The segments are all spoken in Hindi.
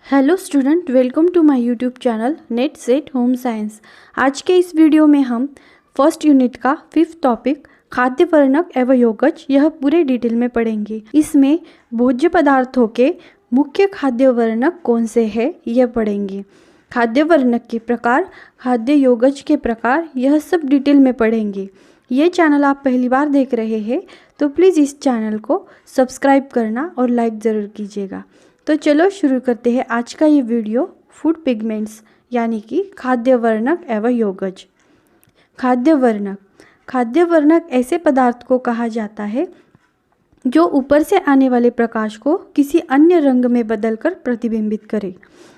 Hello student, welcome to my YouTube channel NET SET home science. आज के इस वीडियो में हम फर्स्ट यूनिट का 5th टॉपिक खाद्य वर्णक एवं योगज यह पूरे डिटेल में पढ़ेंगे। इसमें भोज्य पदार्थों के मुख्य खाद्य वर्णक कौन से हैं यह पढ़ेंगे। खाद्य वर्णक के प्रकार, खाद्य योगज के प्रकार, यह सब डिटेल में पढ़ेंगे। ये चैनल आप पहली बार देख रहे हैं तो प्लीज़ इस चैनल को सब्सक्राइब करना और लाइक ज़रूर कीजिएगा। तो चलो शुरू करते हैं आज का ये वीडियो। फूड पिगमेंट्स यानी कि खाद्य वर्णक एवं योगज। खाद्य वर्णक ऐसे पदार्थ को कहा जाता है जो ऊपर से आने वाले प्रकाश को किसी अन्य रंग में बदलकर प्रतिबिंबित करे।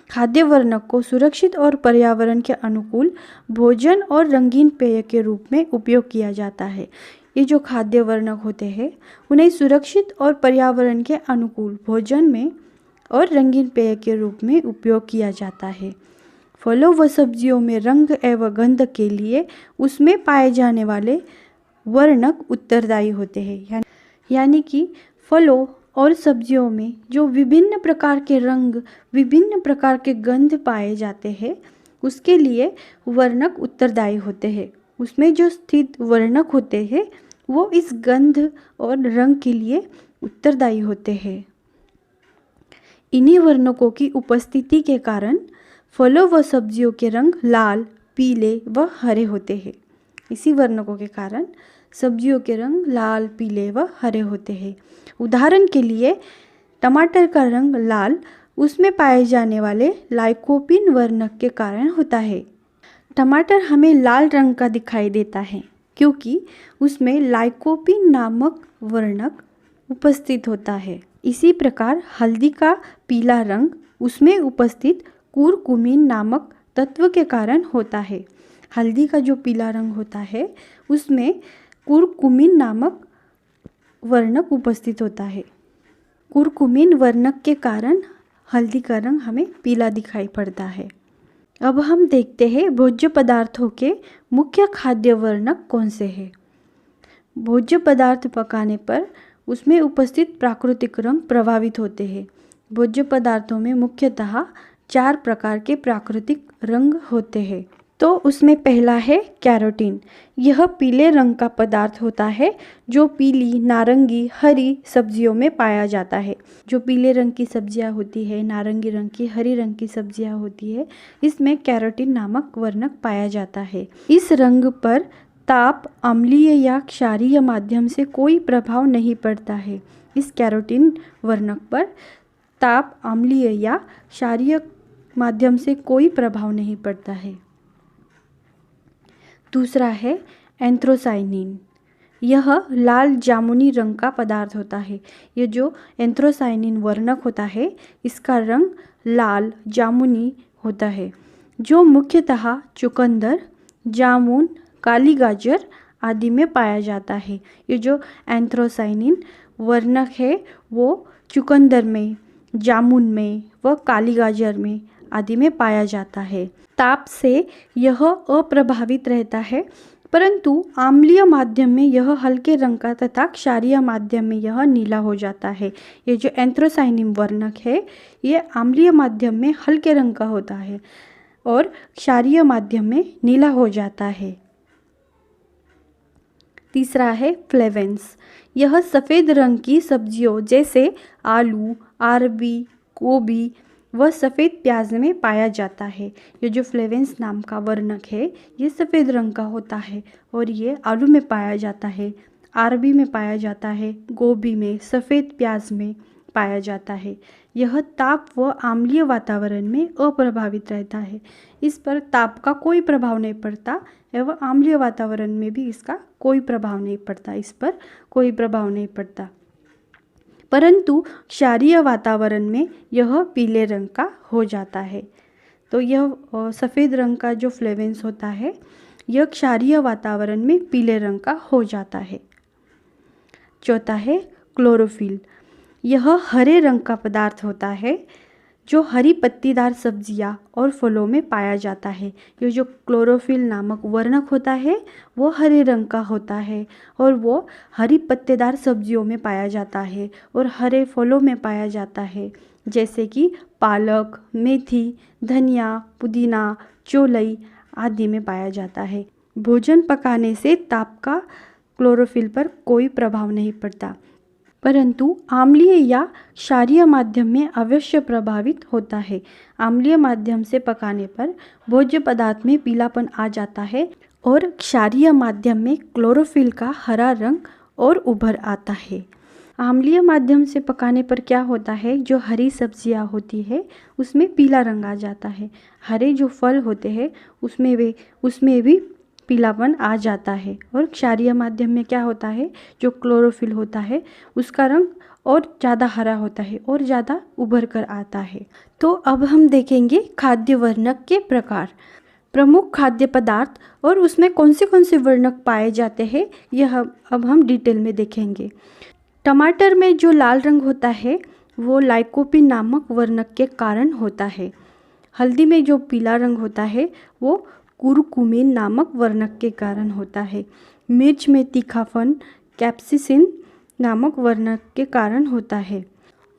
खाद्य वर्णक को सुरक्षित और पर्यावरण के अनुकूल भोजन और रंगीन पेय के रूप में उपयोग किया जाता है। ये जो खाद्य वर्णक होते हैं उन्हें सुरक्षित और पर्यावरण के अनुकूल भोजन में और रंगीन पेय के रूप में उपयोग किया जाता है। फलों व सब्जियों में रंग एवं गंध के लिए उसमें पाए जाने वाले वर्णक उत्तरदायी होते हैं। यानी कि फलों और सब्जियों में जो विभिन्न प्रकार के रंग, विभिन्न प्रकार के गंध पाए जाते हैं उसके लिए वर्णक उत्तरदायी होते हैं। उसमें जो स्थित वर्णक होते हैं वो इस गंध और रंग के लिए उत्तरदायी होते हैं। इन्हीं वर्णकों की उपस्थिति के कारण फलों व सब्जियों के रंग लाल, पीले व हरे होते हैं। इसी वर्णकों के कारण सब्जियों के रंग लाल, पीले व हरे होते हैं। उदाहरण के लिए टमाटर का रंग लाल उसमें पाए जाने वाले लाइकोपीन वर्णक के कारण होता है। टमाटर हमें लाल रंग का दिखाई देता है क्योंकि उसमें लाइकोपीन नामक वर्णक उपस्थित होता है। इसी प्रकार हल्दी का पीला रंग उसमें उपस्थित कुरकुमीन नामक तत्व के कारण होता है। हल्दी का जो पीला रंग होता है उसमें कुरकुमीन नामक वर्णक उपस्थित होता है। कुरकुमीन वर्णक के कारण हल्दी का रंग हमें पीला दिखाई पड़ता है। अब हम देखते हैं भोज्य पदार्थों के मुख्य खाद्य वर्णक कौन से हैं। भोज्य पदार्थ पकाने पर उसमें उपस्थित प्राकृतिक रंग प्रभावित होते हैं। भोज्य पदार्थों में मुख्यतः 4 प्रकार के प्राकृतिक रंग होते हैं। तो उसमें पहला है कैरोटीन। यह पीले रंग का पदार्थ होता है जो पीली, नारंगी, हरी सब्जियों में पाया जाता है। जो पीले रंग की सब्जियां होती है, नारंगी रंग की, हरी रंग की सब्जियां होती है, इसमें कैरोटीन नामक वर्णक पाया जाता है। इस रंग पर ताप, अम्लीय या क्षारीय माध्यम से कोई प्रभाव नहीं पड़ता है। इस कैरोटीन वर्णक पर ताप, अम्लीय या क्षारीय माध्यम से कोई प्रभाव नहीं पड़ता है। दूसरा है एंथ्रोसाइनिन। यह लाल जामुनी रंग का पदार्थ होता है। यह जो एंथ्रोसाइनिन वर्णक होता है इसका रंग लाल जामुनी होता है, जो मुख्यतः चुकंदर, जामुन, काली गाजर आदि में पाया जाता है। ये जो एंथ्रोसाइनिन वर्णक है वो चुकंदर में, जामुन में व काली गाजर में आदि में पाया जाता है। ताप से यह अप्रभावित रहता है, परंतु आम्लीय माध्यम में यह हल्के रंग का तथा क्षारीय माध्यम में यह नीला हो जाता है। ये जो एंथ्रोसाइनिन वर्णक है ये आम्लीय माध्यम में हल्के रंग का होता है और क्षारीय माध्यम में नीला हो जाता है। तीसरा है फ्लेवेंस। यह सफ़ेद रंग की सब्जियों जैसे आलू, अरबी, गोभी व सफ़ेद प्याज में पाया जाता है। ये जो फ्लेवेंस नाम का वर्णक है ये सफ़ेद रंग का होता है और ये आलू में पाया जाता है, अरबी में पाया जाता है, गोभी में, सफ़ेद प्याज में पाया जाता है। यह ताप व अम्लीय वातावरण में अप्रभावित रहता है। इस पर ताप का कोई प्रभाव नहीं पड़ता एवं अम्लीय वातावरण में भी इसका कोई प्रभाव नहीं पड़ता, इस पर कोई प्रभाव नहीं पड़ता। परंतु क्षारीय वातावरण में यह पीले रंग का हो जाता है। तो यह सफ़ेद रंग का जो फ्लेवेंस होता है यह क्षारीय वातावरण में पीले रंग का हो जाता है। चौथा है क्लोरोफिल। यह हरे रंग का पदार्थ होता है जो हरी पत्तीदार सब्जियां और फलों में पाया जाता है। ये जो क्लोरोफिल नामक वर्णक होता है वो हरे रंग का होता है और वो हरी पत्तेदार सब्जियों में पाया जाता है और हरे फलों में पाया जाता है। जैसे कि पालक, मेथी, धनिया, पुदीना, चौलाई आदि में पाया जाता है। भोजन पकाने से ताप का क्लोरोफिल पर कोई प्रभाव नहीं पड़ता, परंतु अम्लीय या क्षारीय माध्यम में अवश्य प्रभावित होता है। अम्लीय माध्यम से पकाने पर भोज्य पदार्थ में पीलापन आ जाता है और क्षारीय माध्यम में क्लोरोफिल का हरा रंग और उभर आता है। अम्लीय माध्यम से पकाने पर क्या होता है, जो हरी सब्जियां होती है उसमें पीला रंग आ जाता है। हरे जो फल होते हैं उसमें भी पीलापन आ जाता है। और क्षारीय माध्यम में क्या होता है, जो क्लोरोफिल होता है उसका रंग और ज़्यादा हरा होता है और ज़्यादा उभर कर आता है। तो अब हम देखेंगे खाद्य वर्णक के प्रकार, प्रमुख खाद्य पदार्थ और उसमें कौन से वर्णक पाए जाते हैं, यह अब हम डिटेल में देखेंगे। टमाटर में जो लाल रंग होता है वो लाइकोपीन नामक वर्णक के कारण होता है। हल्दी में जो पीला रंग होता है वो कुरकुमिन नामक वर्णक के कारण होता है। मिर्च में तीखापन कैप्सिसिन नामक वर्णक के कारण होता है।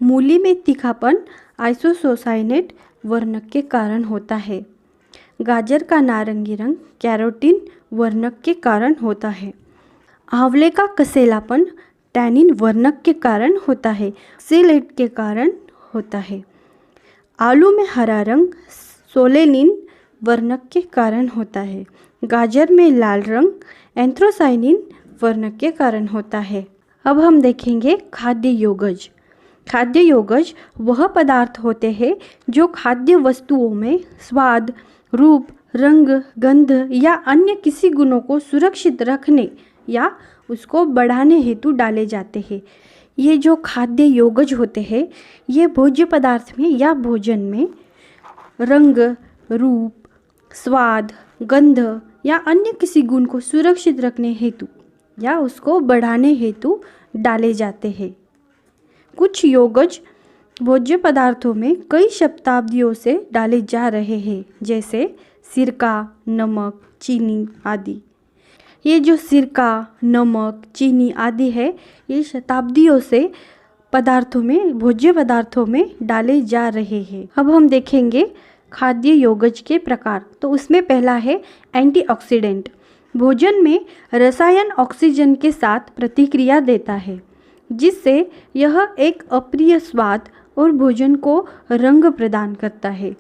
मूली में तीखापन आइसोसाइनेट वर्णक के कारण होता है। गाजर का नारंगी रंग कैरोटीन वर्णक के कारण होता है। आंवले का कसेलापन टैनिन वर्णक के कारण होता है, सेलेट के कारण होता है। आलू में हरा रंग सोलेनिन वर्णक के कारण होता है। गाजर में लाल रंग एंथ्रोसाइनिन वर्णक के कारण होता है। अब हम देखेंगे खाद्य योगज। खाद्य योगज वह पदार्थ होते हैं जो खाद्य वस्तुओं में स्वाद, रूप, रंग, गंध या अन्य किसी गुणों को सुरक्षित रखने या उसको बढ़ाने हेतु डाले जाते हैं। ये जो खाद्य योगज होते हैं ये भोज्य पदार्थ में या भोजन में रंग, रूप, स्वाद, गंध या अन्य किसी गुण को सुरक्षित रखने हेतु या उसको बढ़ाने हेतु डाले जाते हैं। कुछ योगज भोज्य पदार्थों में कई शताब्दियों से डाले जा रहे हैं, जैसे सिरका, नमक, चीनी आदि। ये जो सिरका, नमक, चीनी आदि है ये शताब्दियों से भोज्य पदार्थों में डाले जा रहे हैं। अब हम देखेंगे खाद्य योगज के प्रकार। तो उसमें पहला है एंटीऑक्सीडेंट। भोजन में रसायन ऑक्सीजन के साथ प्रतिक्रिया देता है, जिससे यह एक अप्रिय स्वाद और भोजन को रंग प्रदान करता है।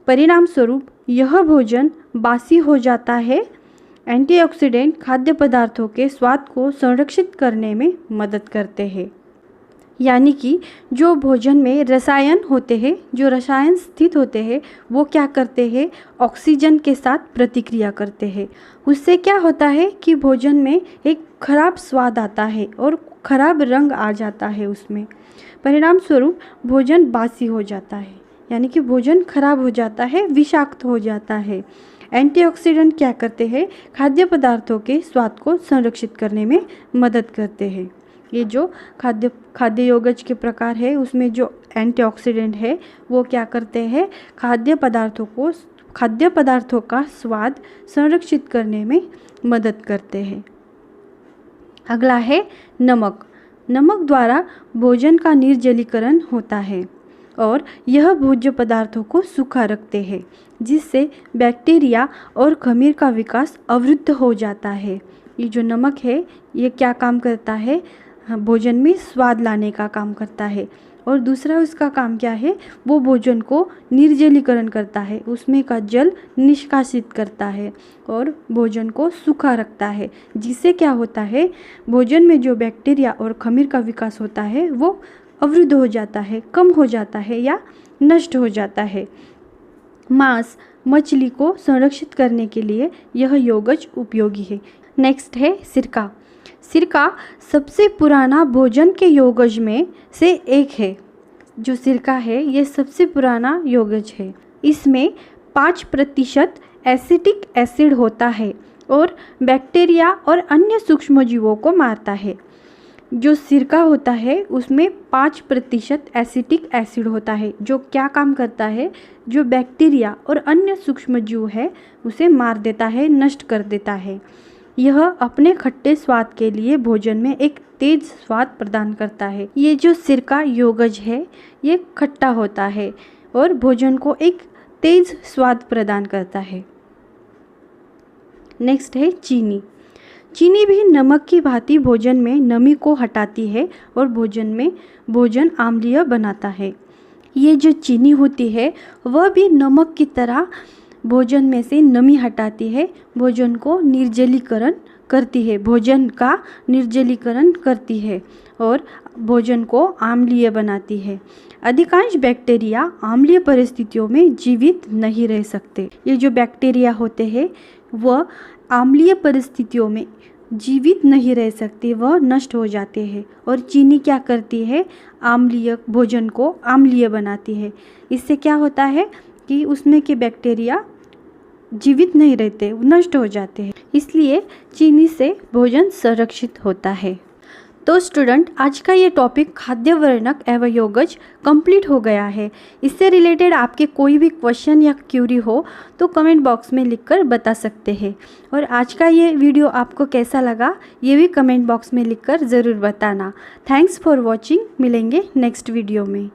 परिणाम स्वरूप यह भोजन बासी हो जाता है। एंटीऑक्सीडेंट खाद्य पदार्थों के स्वाद को संरक्षित करने में मदद करते हैं। यानी कि जो भोजन में रसायन होते हैं, जो रसायन स्थित होते हैं, वो क्या करते हैं, ऑक्सीजन के साथ प्रतिक्रिया करते हैं। उससे क्या होता है कि भोजन में एक खराब स्वाद आता है और खराब रंग आ जाता है उसमें। परिणाम स्वरूप भोजन बासी हो जाता है, यानी कि भोजन खराब हो जाता है, विषाक्त हो जाता है। एंटीऑक्सीडेंट क्या करते हैं, खाद्य पदार्थों के स्वाद को संरक्षित करने में मदद करते हैं। ये जो खाद्य योगज के प्रकार है उसमें जो एंटीऑक्सीडेंट है वो क्या करते हैं, खाद्य पदार्थों का स्वाद संरक्षित करने में मदद करते हैं। अगला है नमक। नमक द्वारा भोजन का निर्जलीकरण होता है और यह भोज्य पदार्थों को सूखा रखते हैं, जिससे बैक्टीरिया और खमीर का विकास अवरुद्ध हो जाता है। ये जो नमक है ये क्या काम करता है, भोजन में स्वाद लाने का काम करता है। और दूसरा उसका काम क्या है, वो भोजन को निर्जलीकरण करता है, उसमें का जल निष्कासित करता है और भोजन को सूखा रखता है, जिससे क्या होता है, भोजन में जो बैक्टीरिया और खमीर का विकास होता है वो अवरुद्ध हो जाता है, कम हो जाता है या नष्ट हो जाता है। मांस, मछली को संरक्षित करने के लिए यह योगज उपयोगी है। नेक्स्ट है सिरका। सिरका सबसे पुराना भोजन के योगज में से एक है। जो सिरका है ये सबसे पुराना योगज है। इसमें 5% एसिटिक एसिड होता है और बैक्टीरिया और अन्य सूक्ष्मजीवों को मारता है। जो सिरका होता है उसमें 5% एसिटिक एसिड होता है, जो क्या काम करता है, जो बैक्टीरिया और अन्य सूक्ष्मजीव है उसे मार देता है, नष्ट कर देता है। यह अपने खट्टे स्वाद के लिए भोजन में एक तेज स्वाद प्रदान करता है। ये जो सिरका योगज है ये खट्टा होता है और भोजन को एक तेज स्वाद प्रदान करता है। नेक्स्ट है चीनी। चीनी भी नमक की भांति भोजन में नमी को हटाती है और भोजन अम्लीय बनाता है। ये जो चीनी होती है वह भी नमक की तरह भोजन में से नमी हटाती है, भोजन का निर्जलीकरण करती है और भोजन को अम्लीय बनाती है। अधिकांश बैक्टीरिया अम्लीय परिस्थितियों में जीवित नहीं रह सकते। ये जो बैक्टीरिया होते हैं वह अम्लीय परिस्थितियों में जीवित नहीं रह सकते, वह नष्ट हो जाते हैं। और चीनी क्या करती है, भोजन को अम्लीय बनाती है। इससे क्या होता है कि उसमें के बैक्टीरिया जीवित नहीं रहते, नष्ट हो जाते हैं। इसलिए चीनी से भोजन संरक्षित होता है। तो स्टूडेंट, आज का ये टॉपिक खाद्य वर्णक एवं योगज कंप्लीट हो गया है। इससे रिलेटेड आपके कोई भी क्वेश्चन या क्यूरी हो तो कमेंट बॉक्स में लिखकर बता सकते हैं। और आज का ये वीडियो आपको कैसा लगा ये भी कमेंट बॉक्स में लिखकर ज़रूर बताना। Thanks for watching. मिलेंगे नेक्स्ट वीडियो में।